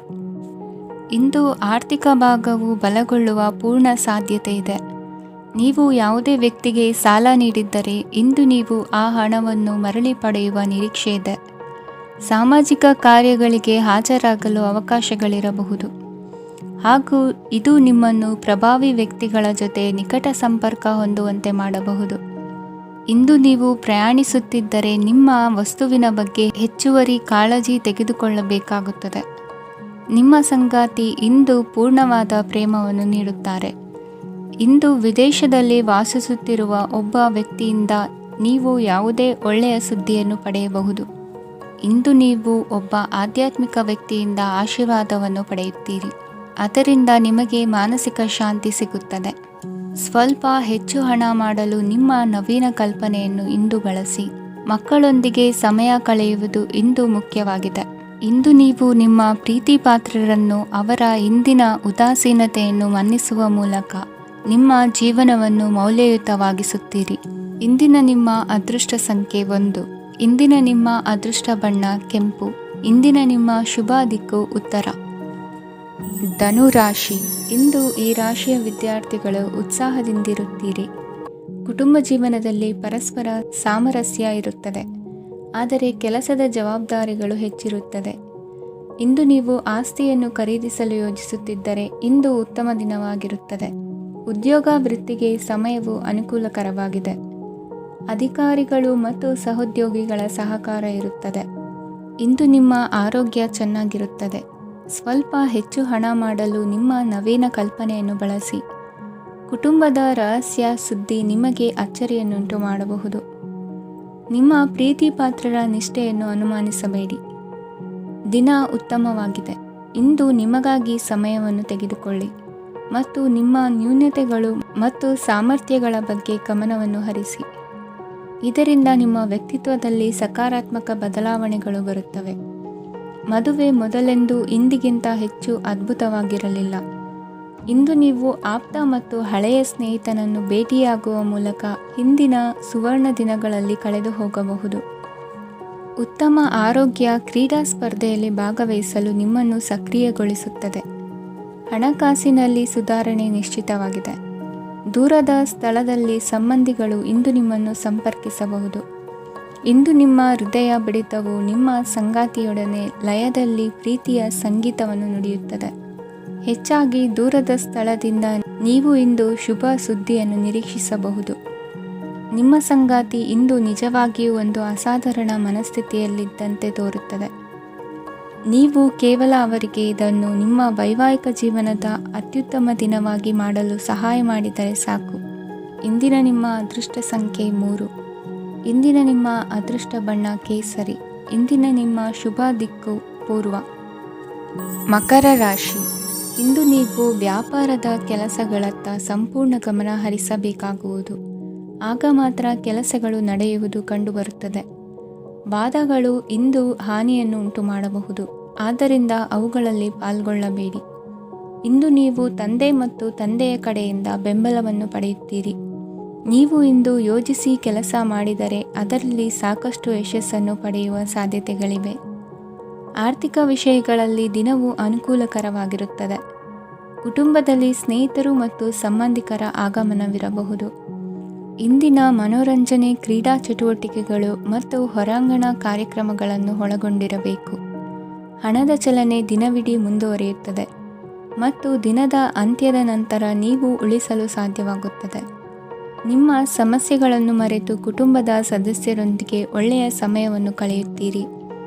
ಇಂದು ಆರ್ಥಿಕ ಭಾಗವು ಬಲಗೊಳ್ಳುವ ಪೂರ್ಣ ಸಾಧ್ಯತೆ ಇದೆ. ನೀವು ಯಾವುದೇ ವ್ಯಕ್ತಿಗೆ ಸಾಲ ನೀಡಿದ್ದರೆ ಇಂದು ನೀವು ಆ ಹಣವನ್ನು ಮರಳಿ ಪಡೆಯುವ ನಿರೀಕ್ಷೆ ಇದೆ. ಸಾಮಾಜಿಕ ಕಾರ್ಯಗಳಿಗೆ ಹಾಜರಾಗಲು ಅವಕಾಶಗಳಿರಬಹುದು ಹಾಗೂ ಇದು ನಿಮ್ಮನ್ನು ಪ್ರಭಾವಿ ವ್ಯಕ್ತಿಗಳ ಜೊತೆ ನಿಕಟ ಸಂಪರ್ಕ ಹೊಂದುವಂತೆ ಮಾಡಬಹುದು. ಇಂದು ನೀವು ಪ್ರಯಾಣಿಸುತ್ತಿದ್ದರೆ ನಿಮ್ಮ ವಸ್ತುವಿನ ಬಗ್ಗೆ ಹೆಚ್ಚುವರಿ ಕಾಳಜಿ ತೆಗೆದುಕೊಳ್ಳಬೇಕಾಗುತ್ತದೆ. ನಿಮ್ಮ ಸಂಗಾತಿ ಇಂದು ಪೂರ್ಣವಾದ ಪ್ರೇಮವನ್ನು ನೀಡುತ್ತಾರೆ. ಇಂದು ವಿದೇಶದಲ್ಲಿ ವಾಸಿಸುತ್ತಿರುವ ಒಬ್ಬ ವ್ಯಕ್ತಿಯಿಂದ ನೀವು ಯಾವುದೇ ಒಳ್ಳೆಯ ಸುದ್ದಿಯನ್ನು ಪಡೆಯಬಹುದು. ಇಂದು ನೀವು ಒಬ್ಬ ಆಧ್ಯಾತ್ಮಿಕ ವ್ಯಕ್ತಿಯಿಂದ ಆಶೀರ್ವಾದವನ್ನು ಪಡೆಯುತ್ತೀರಿ. ಅದರಿಂದ ನಿಮಗೆ ಮಾನಸಿಕ ಶಾಂತಿ ಸಿಗುತ್ತದೆ. ಸ್ವಲ್ಪ ಹೆಚ್ಚು ಹಣ ಮಾಡಲು ನಿಮ್ಮ ನವೀನ ಕಲ್ಪನೆಯನ್ನು ಇಂದು ಬಳಸಿ. ಮಕ್ಕಳೊಂದಿಗೆ ಸಮಯ ಕಳೆಯುವುದು ಇಂದು ಮುಖ್ಯವಾಗಿದೆ. ಇಂದು ನೀವು ನಿಮ್ಮ ಪ್ರೀತಿ ಪಾತ್ರರನ್ನು ಅವರ ಇಂದಿನ ಉದಾಸೀನತೆಯನ್ನು ಮನ್ನಿಸುವ ಮೂಲಕ ನಿಮ್ಮ ಜೀವನವನ್ನು ಮೌಲ್ಯಯುತವಾಗಿಸುತ್ತೀರಿ. ಇಂದಿನ ನಿಮ್ಮ ಅದೃಷ್ಟ ಸಂಖ್ಯೆ 1. ಇಂದಿನ ನಿಮ್ಮ ಅದೃಷ್ಟ ಬಣ್ಣ ಕೆಂಪು. ಇಂದಿನ ನಿಮ್ಮ ಶುಭ ದಿಕ್ಕು ಉತ್ತರ. ಧನು ರಾಶಿ. ಇಂದು ಈ ರಾಶಿಯ ವಿದ್ಯಾರ್ಥಿಗಳು ಉತ್ಸಾಹದಿಂದಿರುತ್ತೀರಿ. ಕುಟುಂಬ ಜೀವನದಲ್ಲಿ ಪರಸ್ಪರ ಸಾಮರಸ್ಯ ಇರುತ್ತದೆ, ಆದರೆ ಕೆಲಸದ ಜವಾಬ್ದಾರಿಗಳು ಹೆಚ್ಚಿರುತ್ತದೆ. ಇಂದು ನೀವು ಆಸ್ತಿಯನ್ನು ಖರೀದಿಸಲು ಯೋಜಿಸುತ್ತಿದ್ದರೆ ಇಂದು ಉತ್ತಮ ದಿನವಾಗಿರುತ್ತದೆ. ಉದ್ಯೋಗ ವೃತ್ತಿಗೆ ಸಮಯವು ಅನುಕೂಲಕರವಾಗಿದೆ. ಅಧಿಕಾರಿಗಳು ಮತ್ತು ಸಹೋದ್ಯೋಗಿಗಳ ಸಹಕಾರ ಇರುತ್ತದೆ. ಇಂದು ನಿಮ್ಮ ಆರೋಗ್ಯ ಚೆನ್ನಾಗಿರುತ್ತದೆ. ಸ್ವಲ್ಪ ಹೆಚ್ಚು ಹಣ ಮಾಡಲು ನಿಮ್ಮ ನವೀನ ಕಲ್ಪನೆಯನ್ನು ಬಳಸಿ. ಕುಟುಂಬದ ರಹಸ್ಯ ಸುದ್ದಿ ನಿಮಗೆ ಅಚ್ಚರಿಯನ್ನುಂಟು ಮಾಡಬಹುದು. ನಿಮ್ಮ ಪ್ರೀತಿ ಪಾತ್ರರ ನಿಷ್ಠೆಯನ್ನು ಅನುಮಾನಿಸಬೇಡಿ. ದಿನ ಉತ್ತಮವಾಗಿದೆ. ಇಂದು ನಿಮಗಾಗಿ ಸಮಯವನ್ನು ತೆಗೆದುಕೊಳ್ಳಿ ಮತ್ತು ನಿಮ್ಮ ನ್ಯೂನತೆಗಳು ಮತ್ತು ಸಾಮರ್ಥ್ಯಗಳ ಬಗ್ಗೆ ಗಮನವನ್ನು ಹರಿಸಿ. ಇದರಿಂದ ನಿಮ್ಮ ವ್ಯಕ್ತಿತ್ವದಲ್ಲಿ ಸಕಾರಾತ್ಮಕ ಬದಲಾವಣೆಗಳು ಬರುತ್ತವೆ. ಮದುವೆ ಮೊದಲೆಂದು ಇಂದಿಗಿಂತ ಹೆಚ್ಚು ಅದ್ಭುತವಾಗಿರಲಿಲ್ಲ. ಇಂದು ನೀವು ಆಪ್ತ ಮತ್ತು ಹಳೆಯ ಸ್ನೇಹಿತನನ್ನು ಭೇಟಿಯಾಗುವ ಮೂಲಕ ಹಿಂದಿನ ಸುವರ್ಣ ದಿನಗಳಲ್ಲಿ ಕಳೆದು ಹೋಗಬಹುದು. ಉತ್ತಮ ಆರೋಗ್ಯ ಕ್ರೀಡಾ ಸ್ಪರ್ಧೆಯಲ್ಲಿ ಭಾಗವಹಿಸಲು ನಿಮ್ಮನ್ನು ಸಕ್ರಿಯಗೊಳಿಸುತ್ತದೆ. ಹಣಕಾಸಿನಲ್ಲಿ ಸುಧಾರಣೆ ನಿಶ್ಚಿತವಾಗಿದೆ. ದೂರದ ಸ್ಥಳದಲ್ಲಿ ಸಂಬಂಧಿಗಳು ಇಂದು ನಿಮ್ಮನ್ನು ಸಂಪರ್ಕಿಸಬಹುದು. ಇಂದು ನಿಮ್ಮ ಹೃದಯ ಬಡಿತವು ನಿಮ್ಮ ಸಂಗಾತಿಯೊಡನೆ ಲಯದಲ್ಲಿ ಪ್ರೀತಿಯ ಸಂಗೀತವನ್ನು ನುಡಿಯುತ್ತದೆ. ಹೆಚ್ಚಾಗಿ ದೂರದ ಸ್ಥಳದಿಂದ ನೀವು ಇಂದು ಶುಭ ಸುದ್ದಿಯನ್ನು ನಿರೀಕ್ಷಿಸಬಹುದು. ನಿಮ್ಮ ಸಂಗಾತಿ ಇಂದು ನಿಜವಾಗಿಯೂ ಒಂದು ಅಸಾಧಾರಣ ಮನಸ್ಥಿತಿಯಲ್ಲಿದ್ದಂತೆ ತೋರುತ್ತದೆ. ನೀವು ಕೇವಲ ಅವರಿಗೆ ಇದನ್ನು ನಿಮ್ಮ ವೈವಾಹಿಕ ಜೀವನದ ಅತ್ಯುತ್ತಮ ದಿನವಾಗಿ ಮಾಡಲು ಸಹಾಯ ಮಾಡಿದರೆ ಸಾಕು. ಇಂದಿನ ನಿಮ್ಮ ಅದೃಷ್ಟ ಸಂಖ್ಯೆ 3. ಇಂದಿನ ನಿಮ್ಮ ಅದೃಷ್ಟ ಬಣ್ಣ ಕೇಸರಿ. ಇಂದಿನ ನಿಮ್ಮ ಶುಭ ದಿಕ್ಕು ಪೂರ್ವ. ಮಕರ ರಾಶಿ. ಇಂದು ನೀವು ವ್ಯಾಪಾರದ ಕೆಲಸಗಳತ್ತ ಸಂಪೂರ್ಣ ಗಮನ ಹರಿಸಬೇಕಾಗುವುದು. ಆಗ ಮಾತ್ರ ಕೆಲಸಗಳು ನಡೆಯುವುದು ಕಂಡುಬರುತ್ತದೆ. ವಾದಗಳು ಇಂದು ಹಾನಿಯನ್ನು ಉಂಟು ಮಾಡಬಹುದು, ಆದ್ದರಿಂದ ಅವುಗಳಲ್ಲಿ ಪಾಲ್ಗೊಳ್ಳಬೇಡಿ. ಇಂದು ನೀವು ತಂದೆ ಮತ್ತು ತಂದೆಯ ಕಡೆಯಿಂದ ಬೆಂಬಲವನ್ನು ಪಡೆಯುತ್ತೀರಿ. ನೀವು ಇಂದು ಯೋಜಿಸಿ ಕೆಲಸ ಮಾಡಿದರೆ ಅದರಲ್ಲಿ ಸಾಕಷ್ಟು ಯಶಸ್ಸನ್ನು ಪಡೆಯುವ ಸಾಧ್ಯತೆಗಳಿವೆ. ಆರ್ಥಿಕ ವಿಷಯಗಳಲ್ಲಿ ದಿನವು ಅನುಕೂಲಕರವಾಗಿರುತ್ತದೆ. ಕುಟುಂಬದಲ್ಲಿ ಸ್ನೇಹಿತರು ಮತ್ತು ಸಂಬಂಧಿಕರ ಆಗಮನವಿರಬಹುದು. ಇಂದಿನ ಮನೋರಂಜನೆ ಕ್ರೀಡಾ ಚಟುವಟಿಕೆಗಳು ಮತ್ತು ಹೊರಾಂಗಣ ಕಾರ್ಯಕ್ರಮಗಳನ್ನು ಒಳಗೊಂಡಿರಬೇಕು. ಹಣದ ಚಲನೆ ದಿನವಿಡೀ ಮುಂದುವರಿಯುತ್ತದೆ ಮತ್ತು ದಿನದ ಅಂತ್ಯದ ನಂತರ ನೀವು ಉಳಿಸಲು ಸಾಧ್ಯವಾಗುತ್ತದೆ. ನಿಮ್ಮ ಸಮಸ್ಯೆಗಳನ್ನು ಮರೆತು ಕುಟುಂಬದ ಸದಸ್ಯರೊಂದಿಗೆ ಒಳ್ಳೆಯ ಸಮಯವನ್ನು ಕಳೆಯುತ್ತೀರಿ.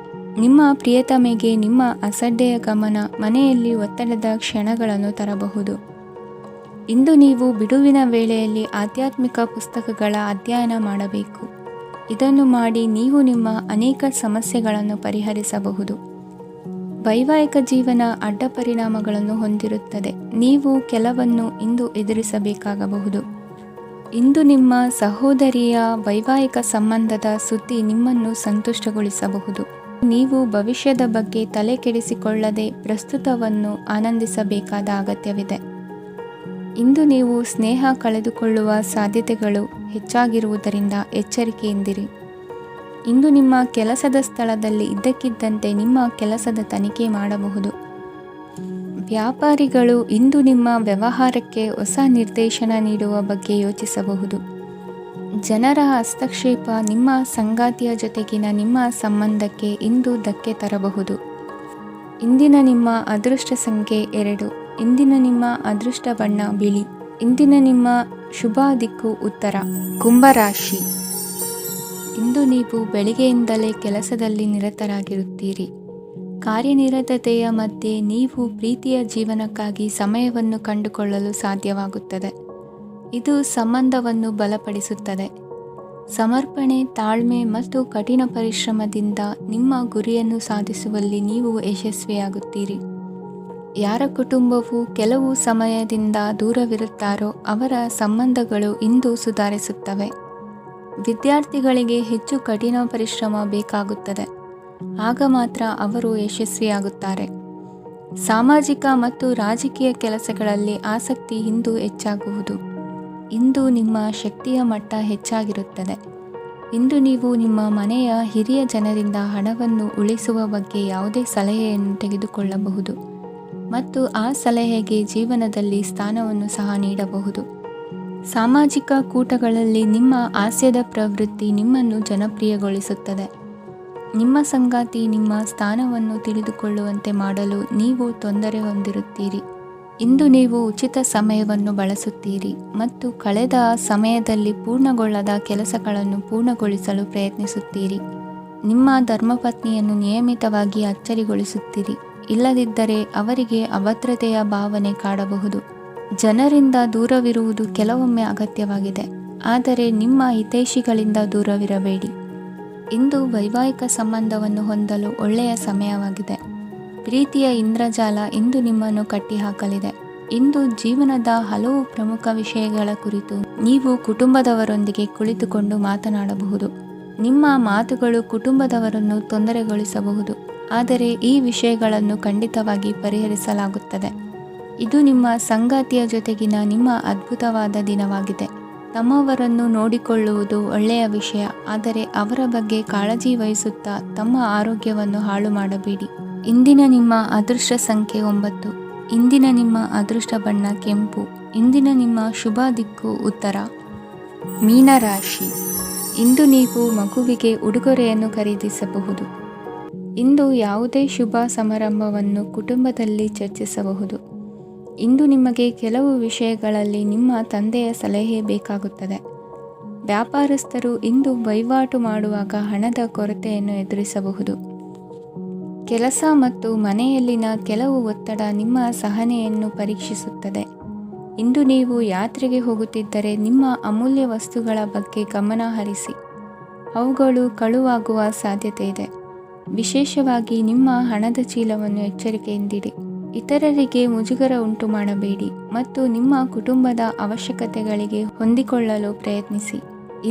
ನಿಮ್ಮ ಪ್ರಿಯತಮೆಗೆ ನಿಮ್ಮ ಅಸಡ್ಡೆಯ ಗಮನ ಮನೆಯಲ್ಲಿ ಒತ್ತಡದ ಕ್ಷಣಗಳನ್ನು ತರಬಹುದು. ಇಂದು ನೀವು ಬಿಡುವಿನ ವೇಳೆಯಲ್ಲಿ ಆಧ್ಯಾತ್ಮಿಕ ಪುಸ್ತಕಗಳ ಅಧ್ಯಯನ ಮಾಡಬೇಕು. ಇದನ್ನು ಮಾಡಿ ನೀವು ನಿಮ್ಮ ಅನೇಕ ಸಮಸ್ಯೆಗಳನ್ನು ಪರಿಹರಿಸಬಹುದು. ವೈವಾಹಿಕ ಜೀವನ ಅಡ್ಡ ಪರಿಣಾಮಗಳನ್ನು ಹೊಂದಿರುತ್ತದೆ. ನೀವು ಕೆಲವನ್ನು ಇಂದು ಎದುರಿಸಬೇಕಾಗಬಹುದು. ಇಂದು ನಿಮ್ಮ ಸಹೋದರಿಯ ವೈವಾಹಿಕ ಸಂಬಂಧದ ಸುದ್ದಿ ನಿಮ್ಮನ್ನು ಸಂತುಷ್ಟಗೊಳಿಸಬಹುದು. ನೀವು ಭವಿಷ್ಯದ ಬಗ್ಗೆ ತಲೆ ಕೆಡಿಸಿಕೊಳ್ಳದೆ ಪ್ರಸ್ತುತವನ್ನು ಆನಂದಿಸಬೇಕಾದ ಅಗತ್ಯವಿದೆ. ಇಂದು ನೀವು ಸ್ನೇಹ ಕಳೆದುಕೊಳ್ಳುವ ಸಾಧ್ಯತೆಗಳು ಹೆಚ್ಚಾಗಿರುವುದರಿಂದ ಎಚ್ಚರಿಕೆಯಿಂದಿರಿ. ಇಂದು ನಿಮ್ಮ ಕೆಲಸದ ಸ್ಥಳದಲ್ಲಿ ಇದ್ದಕ್ಕಿದ್ದಂತೆ ನಿಮ್ಮ ಕೆಲಸದ ತನಿಖೆ ಮಾಡಬಹುದು. ವ್ಯಾಪಾರಿಗಳು ಇಂದು ನಿಮ್ಮ ವ್ಯವಹಾರಕ್ಕೆ ಹೊಸ ನಿರ್ದೇಶನ ನೀಡುವ ಬಗ್ಗೆ ಯೋಚಿಸಬಹುದು. ಜನರ ಹಸ್ತಕ್ಷೇಪ ನಿಮ್ಮ ಸಂಗಾತಿಯ ಜೊತೆಗಿನ ನಿಮ್ಮ ಸಂಬಂಧಕ್ಕೆ ಇಂದು ಧಕ್ಕೆ ತರಬಹುದು. ಇಂದಿನ ನಿಮ್ಮ ಅದೃಷ್ಟ ಸಂಖ್ಯೆ 2. ಇಂದಿನ ನಿಮ್ಮ ಅದೃಷ್ಟ ಬಣ್ಣ ಬಿಳಿ. ಇಂದಿನ ನಿಮ್ಮ ಶುಭ ದಿಕ್ಕು ಉತ್ತರ. ಕುಂಭರಾಶಿ. ಇಂದು ನೀವು ಬೆಳಿಗ್ಗೆಯಿಂದಲೇ ಕೆಲಸದಲ್ಲಿ ನಿರತರಾಗಿರುತ್ತೀರಿ. ಕಾರ್ಯನಿರತತೆಯ ಮಧ್ಯೆ ನೀವು ಪ್ರೀತಿಯ ಜೀವನಕ್ಕಾಗಿ ಸಮಯವನ್ನು ಕಂಡುಕೊಳ್ಳಲು ಸಾಧ್ಯವಾಗುತ್ತದೆ. ಇದು ಸಂಬಂಧವನ್ನು ಬಲಪಡಿಸುತ್ತದೆ. ಸಮರ್ಪಣೆ, ತಾಳ್ಮೆ ಮತ್ತು ಕಠಿಣ ಪರಿಶ್ರಮದಿಂದ ನಿಮ್ಮ ಗುರಿಯನ್ನು ಸಾಧಿಸುವಲ್ಲಿ ನೀವು ಯಶಸ್ವಿಯಾಗುತ್ತೀರಿ. ಯಾರ ಕುಟುಂಬವು ಕೆಲವು ಸಮಯದಿಂದ ದೂರವಿರುತ್ತಾರೋ ಅವರ ಸಂಬಂಧಗಳು ಇಂದು ಸುಧಾರಿಸುತ್ತವೆ. ವಿದ್ಯಾರ್ಥಿಗಳಿಗೆ ಹೆಚ್ಚು ಕಠಿಣ ಪರಿಶ್ರಮ ಬೇಕಾಗುತ್ತದೆ. ಆಗ ಮಾತ್ರ ಅವರು ಯಶಸ್ವಿಯಾಗುತ್ತಾರೆ. ಸಾಮಾಜಿಕ ಮತ್ತು ರಾಜಕೀಯ ಕೆಲಸಗಳಲ್ಲಿ ಆಸಕ್ತಿ ಇಂದು ಹೆಚ್ಚಾಗುವುದು. ಇಂದು ನಿಮ್ಮ ಶಕ್ತಿಯ ಮಟ್ಟ ಹೆಚ್ಚಾಗಿರುತ್ತದೆ. ಇಂದು ನೀವು ನಿಮ್ಮ ಮನೆಯ ಹಿರಿಯ ಜನರಿಂದ ಹಣವನ್ನು ಉಳಿಸುವ ಬಗ್ಗೆ ಯಾವುದೇ ಸಲಹೆಯನ್ನು ತೆಗೆದುಕೊಳ್ಳಬಹುದು ಮತ್ತು ಆ ಸಲಹೆಗೆ ಜೀವನದಲ್ಲಿ ಸ್ಥಾನವನ್ನು ಸಹ ನೀಡಬಹುದು. ಸಾಮಾಜಿಕ ಕೂಟಗಳಲ್ಲಿ ನಿಮ್ಮ ಹಾಸ್ಯದ ಪ್ರವೃತ್ತಿ ನಿಮ್ಮನ್ನು ಜನಪ್ರಿಯಗೊಳಿಸುತ್ತದೆ. ನಿಮ್ಮ ಸಂಗಾತಿ ನಿಮ್ಮ ಸ್ಥಾನವನ್ನು ತಿಳಿದುಕೊಳ್ಳುವಂತೆ ಮಾಡಲು ನೀವು ತೊಂದರೆ ಹೊಂದಿರುತ್ತೀರಿ. ಇಂದು ನೀವು ಉಚಿತ ಸಮಯವನ್ನು ಬಳಸುತ್ತೀರಿ ಮತ್ತು ಕಳೆದ ಸಮಯದಲ್ಲಿ ಪೂರ್ಣಗೊಳ್ಳದ ಕೆಲಸಗಳನ್ನು ಪೂರ್ಣಗೊಳಿಸಲು ಪ್ರಯತ್ನಿಸುತ್ತೀರಿ. ನಿಮ್ಮ ಧರ್ಮಪತ್ನಿಯನ್ನು ನಿಯಮಿತವಾಗಿ ಅಚ್ಚರಿಗೊಳಿಸುತ್ತೀರಿ. ಇಲ್ಲದಿದ್ದರೆ ಅವರಿಗೆ ಅಭದ್ರತೆಯ ಭಾವನೆ ಕಾಡಬಹುದು. ಜನರಿಂದ ದೂರವಿರುವುದು ಕೆಲವೊಮ್ಮೆ ಅಗತ್ಯವಾಗಿದೆ, ಆದರೆ ನಿಮ್ಮ ಹಿತೈಷಿಗಳಿಂದ ದೂರವಿರಬೇಡಿ. ಇಂದು ವೈವಾಹಿಕ ಸಂಬಂಧವನ್ನು ಹೊಂದಲು ಒಳ್ಳೆಯ ಸಮಯವಾಗಿದೆ. ಪ್ರೀತಿಯ ಇಂದ್ರಜಾಲ ಇಂದು ನಿಮ್ಮನ್ನು ಕಟ್ಟಿಹಾಕಲಿದೆ. ಇಂದು ಜೀವನದ ಹಲವು ಪ್ರಮುಖ ವಿಷಯಗಳ ಕುರಿತು ನೀವು ಕುಟುಂಬದವರೊಂದಿಗೆ ಕುಳಿತುಕೊಂಡು ಮಾತನಾಡಬಹುದು. ನಿಮ್ಮ ಮಾತುಗಳು ಕುಟುಂಬದವರನ್ನು ತೊಂದರೆಗೊಳಿಸಬಹುದು, ಆದರೆ ಈ ವಿಷಯಗಳನ್ನು ಖಂಡಿತವಾಗಿ ಪರಿಹರಿಸಲಾಗುತ್ತದೆ. ಇದು ನಿಮ್ಮ ಸಂಗಾತಿಯ ಜೊತೆಗಿನ ನಿಮ್ಮ ಅದ್ಭುತವಾದ ದಿನವಾಗಿದೆ. ತಮ್ಮವರನ್ನು ನೋಡಿಕೊಳ್ಳುವುದು ಒಳ್ಳೆಯ ವಿಷಯ, ಆದರೆ ಅವರ ಬಗ್ಗೆ ಕಾಳಜಿ ವಹಿಸುತ್ತಾ ತಮ್ಮ ಆರೋಗ್ಯವನ್ನು ಹಾಳು ಮಾಡಬೇಡಿ. ಇಂದಿನ ನಿಮ್ಮ ಅದೃಷ್ಟ ಸಂಖ್ಯೆ 9. ಇಂದಿನ ನಿಮ್ಮ ಅದೃಷ್ಟ ಬಣ್ಣ ಕೆಂಪು. ಇಂದಿನ ನಿಮ್ಮ ಶುಭ ದಿಕ್ಕು ಉತ್ತರ. ಮೀನರಾಶಿ. ಇಂದು ನೀವು ಮಗುವಿಗೆ ಉಡುಗೊರೆಯನ್ನು ಖರೀದಿಸಬಹುದು. ಇಂದು ಯಾವುದೇ ಶುಭ ಸಮಾರಂಭವನ್ನು ಕುಟುಂಬದಲ್ಲಿ ಚರ್ಚಿಸಬಹುದು. ಇಂದು ನಿಮಗೆ ಕೆಲವು ವಿಷಯಗಳಲ್ಲಿ ನಿಮ್ಮ ತಂದೆಯ ಸಲಹೆ ಬೇಕಾಗುತ್ತದೆ. ವ್ಯಾಪಾರಸ್ಥರು ಇಂದು ವಹಿವಾಟು ಮಾಡುವಾಗ ಹಣದ ಕೊರತೆಯನ್ನು ಎದುರಿಸಬಹುದು. ಕೆಲಸ ಮತ್ತು ಮನೆಯಲ್ಲಿನ ಕೆಲವು ಒತ್ತಡ ನಿಮ್ಮ ಸಹನೆಯನ್ನು ಪರೀಕ್ಷಿಸುತ್ತದೆ. ಇಂದು ನೀವು ಯಾತ್ರೆಗೆ ಹೋಗುತ್ತಿದ್ದರೆ ನಿಮ್ಮ ಅಮೂಲ್ಯ ವಸ್ತುಗಳ ಬಗ್ಗೆ ಗಮನ ಹರಿಸಿ. ಅವುಗಳು ಕಳುವಾಗುವ ಸಾಧ್ಯತೆ ಇದೆ. ವಿಶೇಷವಾಗಿ ನಿಮ್ಮ ಹಣದ ಚೀಲವನ್ನು ಎಚ್ಚರಿಕೆಯಿಂದಿಡಿ. ಇತರರಿಗೆ ಮುಜುಗರ ಉಂಟು ಮಾಡಬೇಡಿ ಮತ್ತು ನಿಮ್ಮ ಕುಟುಂಬದ ಅವಶ್ಯಕತೆಗಳಿಗೆ ಹೊಂದಿಕೊಳ್ಳಲು ಪ್ರಯತ್ನಿಸಿ.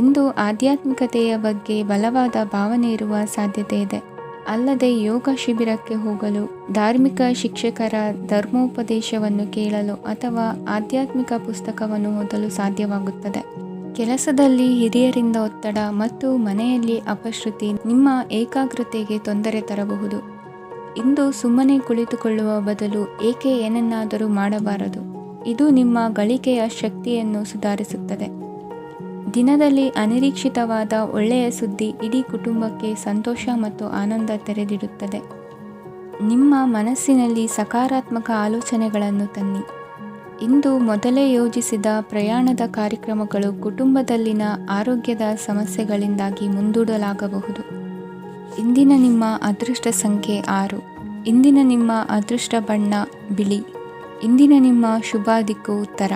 ಇಂದು ಆಧ್ಯಾತ್ಮಿಕತೆಯ ಬಗ್ಗೆ ಬಲವಾದ ಭಾವನೆ ಇರುವ ಸಾಧ್ಯತೆ ಇದೆ. ಅಲ್ಲದೆ ಯೋಗ ಶಿಬಿರಕ್ಕೆ ಹೋಗಲು, ಧಾರ್ಮಿಕ ಶಿಕ್ಷಕರ ಧರ್ಮೋಪದೇಶವನ್ನು ಕೇಳಲು ಅಥವಾ ಆಧ್ಯಾತ್ಮಿಕ ಪುಸ್ತಕವನ್ನು ಓದಲು ಸಾಧ್ಯವಾಗುತ್ತದೆ. ಕೆಲಸದಲ್ಲಿ ಹಿರಿಯರಿಂದ ಒತ್ತಡ ಮತ್ತು ಮನೆಯಲ್ಲಿ ಅಪಶ್ರುತಿ ನಿಮ್ಮ ಏಕಾಗ್ರತೆಗೆ ತೊಂದರೆ ತರಬಹುದು. ಇಂದು ಸುಮ್ಮನೆ ಕುಳಿತುಕೊಳ್ಳುವ ಬದಲು ಏಕೆ ಏನನ್ನಾದರೂ ಮಾಡಬಾರದು. ಇದು ನಿಮ್ಮ ಗಳಿಕೆಯ ಶಕ್ತಿಯನ್ನು ಸುಧಾರಿಸುತ್ತದೆ. ದಿನದಲ್ಲಿ ಅನಿರೀಕ್ಷಿತವಾದ ಒಳ್ಳೆಯ ಸುದ್ದಿ ಇಡೀ ಕುಟುಂಬಕ್ಕೆ ಸಂತೋಷ ಮತ್ತು ಆನಂದ ತೆರೆದಿಡುತ್ತದೆ. ನಿಮ್ಮ ಮನಸ್ಸಿನಲ್ಲಿ ಸಕಾರಾತ್ಮಕ ಆಲೋಚನೆಗಳನ್ನು ತನ್ನಿ. ಇಂದು ಮೊದಲೇ ಯೋಜಿಸಿದ ಪ್ರಯಾಣದ ಕಾರ್ಯಕ್ರಮಗಳು ಕುಟುಂಬದಲ್ಲಿನ ಆರೋಗ್ಯದ ಸಮಸ್ಯೆಗಳಿಂದಾಗಿ ಮುಂದೂಡಲಾಗಬಹುದು. ಇಂದಿನ ನಿಮ್ಮ ಅದೃಷ್ಟ ಸಂಖ್ಯೆ 6. ಇಂದಿನ ನಿಮ್ಮ ಅದೃಷ್ಟ ಬಣ್ಣ ಬಿಳಿ. ಇಂದಿನ ನಿಮ್ಮ ಶುಭ ದಿಕ್ಕು ಉತ್ತರ.